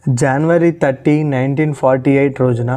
జనవరి 30, 1948 రోజున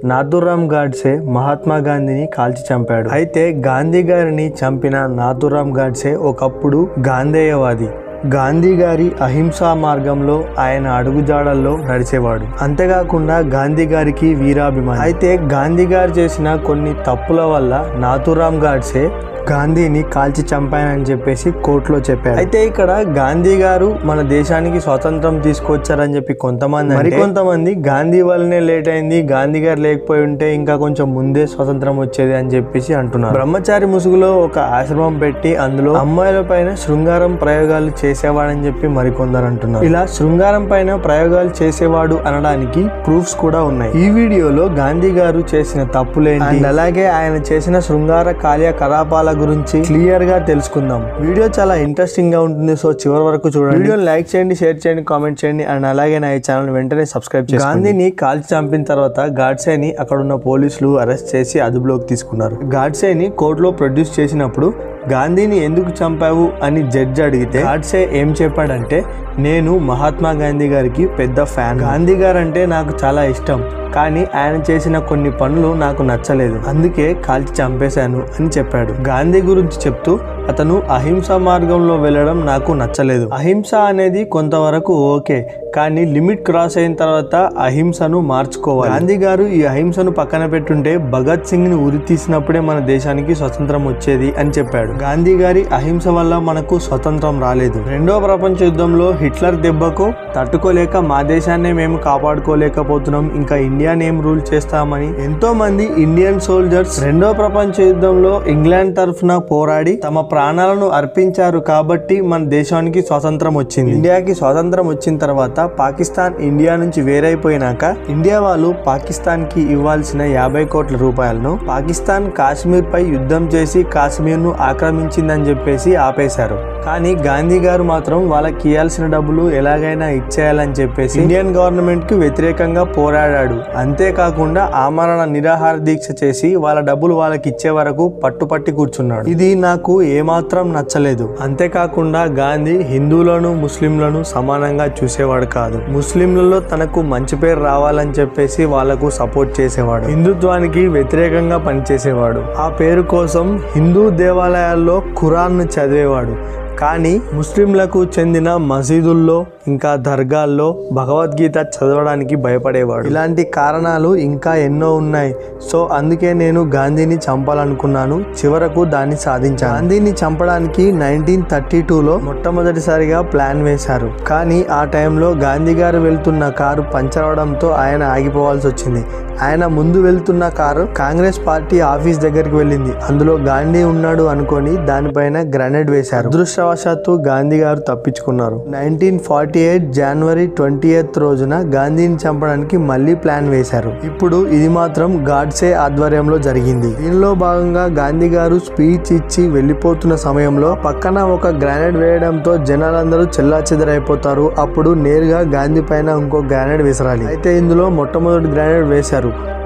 నాథూరామ్ గాడ్సే మహాత్మా గాంధీని కాల్చి చంపాడు. అయితే గాంధీ గారిని చంపిన నాథూరామ్ గాడ్సే ఒకప్పుడు గాంధేయవాది. గాంధీ గారి అహింసా మార్గంలో ఆయన అడుగుజాడల్లో నడిచేవాడు. అంతేకాకుండా గాంధీ గారికి వీరాభిమాని. అయితే గాంధీ గారు చేసిన కొన్ని తప్పుల వల్ల నాథూరామ్ గాడ్సే గాంధీని కాల్చి చంపానని చెప్పేసి కోర్టులో చెప్పారు. అయితే ఇక్కడ గాంధీ గారు మన దేశానికి స్వాతంత్రం తీసుకొచ్చారని చెప్పి కొంతమంది, మరికొంతమంది గాంధీ వల్లనే లేట్ అయింది, గాంధీ గారు లేకపోయి ఉంటే ఇంకా కొంచెం ముందే స్వాతంత్రం వచ్చేది అని చెప్పేసి అంటున్నారు. బ్రహ్మచారి ముసుగులో ఒక ఆశ్రమం పెట్టి అందులో అమ్మాయిల పైన శృంగారం ప్రయోగాలు చేసేవాడని చెప్పి మరికొందరు అంటున్నారు. ఇలా శృంగారం పైన ప్రయోగాలు చేసేవాడు అనడానికి ప్రూఫ్స్ కూడా ఉన్నాయి. ఈ వీడియోలో గాంధీ గారు చేసిన తప్పులేంటి, అలాగే ఆయన చేసిన శృంగార కార్యకలాపాల గురించి క్లియర్ గా తెలుసుకుందాం. వీడియో చాలా ఇంట్రెస్టింగ్ గా ఉంటుంది. సో చివరి వరకు చూడండి. వీడియోని లైక్ చేయండి, షేర్ చేయండి, కామెంట్ చేయండి అండ్ అలాగే నా ఈ ఛానల్ వెంటనే సబ్స్క్రైబ్ చేయండి. గాంధీని కాల్చి చంపిన తర్వాత గాడ్సేని అక్కడ ఉన్న పోలీసులు అరెస్ట్ చేసి అదుపులోకి తీసుకున్నారు. గాడ్సేని కోర్టులో ప్రొడ్యూస్ చేసినప్పుడు గాంధీని ఎందుకు చంపావు అని జడ్జి అడిగితే గాడ్సే ఏం చెప్పాడంటే, నేను మహాత్మా గాంధీ గారికి పెద్ద ఫ్యాన్, గాంధీ గారు అంటే నాకు చాలా ఇష్టం, కానీ ఆయన చేసిన కొన్ని పనులు నాకు నచ్చలేదు, అందుకే కాల్చి చంపేశాను అని చెప్పాడు. గాంధీ గురించి చెప్తూ అతను అహింస మార్గంలో వెళ్ళడం నాకు నచ్చలేదు. అహింస అనేది కొంతవరకు ఓకే, కానీ లిమిట్ క్రాస్ అయిన తర్వాత అహింసను మార్చుకోవాలి. గాంధీ గారు ఈ అహింసను పక్కన పెట్టుంటే భగత్ సింగ్ ని ఉరి తీసినప్పుడే మన దేశానికి స్వతంత్రం వచ్చేది అని చెప్పాడు. గాంధీ గారి అహింస వల్ల మనకు స్వతంత్రం రాలేదు. రెండవ ప్రపంచ యుద్ధంలో హిట్లర్ దెబ్బకు తట్టుకోలేక మా దేశాన్ని మేము కాపాడుకోలేకపోతున్నాం, ఇంకా ఇండియాని ఏం రూల్ చేస్తామని ఎంతో మంది ఇండియన్ సోల్జర్స్ రెండవ ప్రపంచ యుద్ధంలో ఇంగ్లాండ్ తరఫున పోరాడి తమ ప్రాణాలను అర్పించారు. కాబట్టి మన దేశానికి స్వాతంత్రం వచ్చింది. ఇండియాకి స్వాతంత్రం వచ్చిన తర్వాత పాకిస్తాన్ ఇండియా నుంచి వేరైపోయినాక ఇండియా వాళ్ళు పాకిస్తాన్ కి ఇవ్వాల్సిన 50 కోట్ల రూపాయలను పాకిస్తాన్ కాశ్మీర్ పై యుద్ధం చేసి కాశ్మీర్ ను ఆక్రమించిందని చెప్పేసి ఆపేశారు. కానీ గాంధీ గారు మాత్రం వాళ్ళకి ఇవ్వాల్సిన డబ్బులు ఎలాగైనా ఇచ్చేయాలని చెప్పేసి ఇండియన్ గవర్నమెంట్ కి వ్యతిరేకంగా పోరాడాడు. అంతేకాకుండా ఆమరణ నిరాహార దీక్ష చేసి వాళ్ళ డబ్బులు వాళ్ళకి ఇచ్చే వరకు పట్టుపట్టి కూర్చున్నాడు. ఇది నాకు ఏమాత్రం నచ్చలేదు. అంతేకాకుండా గాంధీ హిందువులను ముస్లింలను సమానంగా చూసేవాడు కాదు. ముస్లింలలో తనకు మంచి పేరు రావాలని చెప్పేసి వాళ్లకు సపోర్ట్ చేసేవాడు. హిందుత్వానికి వ్యతిరేకంగా పనిచేసేవాడు. ఆ పేరు కోసం హిందూ దేవాలయాల్లో ఖురాన్ ను చదివేవాడు. కానీ ముస్లింలకు చెందిన మసీదుల్లో ఇంకా దర్గాల్లో భగవద్గీత చదవడానికి భయపడేవాడు. ఇలాంటి కారణాలు ఇంకా ఎన్నో ఉన్నాయి. సో అందుకే నేను గాంధీని చంపాలనుకున్నాను. చివరకు దాన్ని సాధించాను. గాంధీని చంపడానికి 1932లో మొట్టమొదటిసారిగా ప్లాన్ వేశారు. కానీ ఆ టైంలో గాంధీ గారు వెళ్తున్న కారు పంచర్ అవడంతో ఆయన ఆగిపోవాల్సి వచ్చింది. ఆయన ముందు వెళ్తున్న కారు కాంగ్రెస్ పార్టీ ఆఫీస్ దగ్గరికి వెళ్ళింది. అందులో గాంధీ ఉన్నాడు అనుకొని దానిపైన గ్రెనేడ్ వేశారు. అదృష్టవశాత్తు గాంధీ గారు తప్పించుకున్నారు. 1948 జనవరి 20th రోజున గాంధీని చంపడానికి మళ్ళీ ప్లాన్ వేశారు. ఇప్పుడు ఇది మాత్రం గాడ్సే ఆధ్వర్యంలో జరిగింది. దీనిలో భాగంగా గాంధీ గారు స్పీచ్ ఇచ్చి వెళ్లిపోతున్న సమయంలో పక్కన ఒక గ్రెనేడ్ వేయడంతో జనాలందరూ చెల్లాచెదరైపోతారు. అప్పుడు నేరుగా గాంధీ పైన ఇంకో గ్రెనేడ్ విసరాలి. అయితే ఇందులో మొట్టమొదటి గ్రెనేడ్ వేశారు.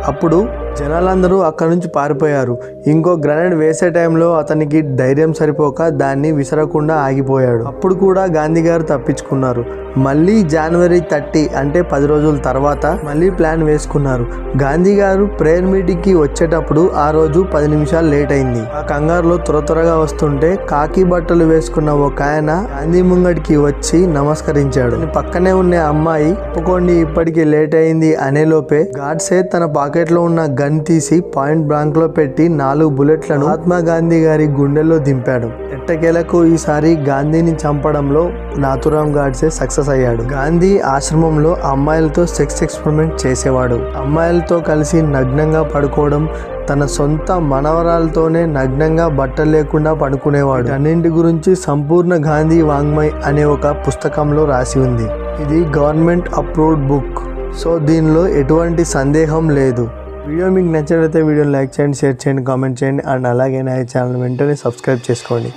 అప్పుడు జనాలందరూ అక్కడి నుంచి పారిపోయారు. ఇంకో గ్రెనేడ్ వేసే టైంలో అతనికి ధైర్యం సరిపోక దాన్ని విసరకుండా ఆగిపోయాడు. అప్పుడు కూడా గాంధీ గారు తప్పించుకున్నారు. మళ్ళీ జనవరి 30 అంటే 10 రోజుల తర్వాత మళ్ళీ ప్లాన్ వేసుకున్నారు. గాంధీ గారు ప్రేయర్ మీటింగ్ కి వచ్చేటప్పుడు ఆ రోజు 10 నిమిషాలు లేట్ అయింది. ఆ కంగారులో త్వరగా వస్తుంటే కాకి బట్టలు వేసుకున్న ఒక ఆయన గాంధీ ముంగడికి వచ్చి నమస్కరించాడు. పక్కనే ఉన్న అమ్మాయి ఒప్పుకోండి ఇప్పటికి లేట్ అయింది అనేలోపే గాడ్సే తన పాకెట్ లో ఉన్న గన్ తీసి పాయింట్ బ్లాంక్ లో పెట్టి 4 బుల్లెట్లను మహాత్మా గాంధీ గారి గుండెల్లో దింపాడు. ఎట్టకేలకు ఈసారి గాంధీని చంపడంలో నాథూరామ్ గాడ్సే సక్సెస్ అయ్యాడు. గాంధీ ఆశ్రమంలో అమ్మాయిలతో సెక్స్ ఎక్స్పెరిమెంట్ చేసేవాడు. అమ్మాయిలతో కలిసి నగ్నంగా పడుకోవడం, తన సొంత మనవరాలతోనే నగ్నంగా బట్టలు లేకుండా పడుకునేవాడు. అన్నింటి గురించి సంపూర్ణ గాంధీ వాంగ్మయ్ అనే ఒక పుస్తకంలో రాసి ఉంది. ఇది గవర్నమెంట్ అప్రూవ్డ్ బుక్. సో దీనిలో ఎటువంటి సందేహం లేదు. వీడియో మీకు నచ్చినట్లయితే వీడియోని లైక్ చేయండి, షేర్ చేయండి, కామెంట్ చేయండి అండ్ అలాగే నా ఛానల్ వెంటనే సబ్స్క్రైబ్ చేసుకోండి.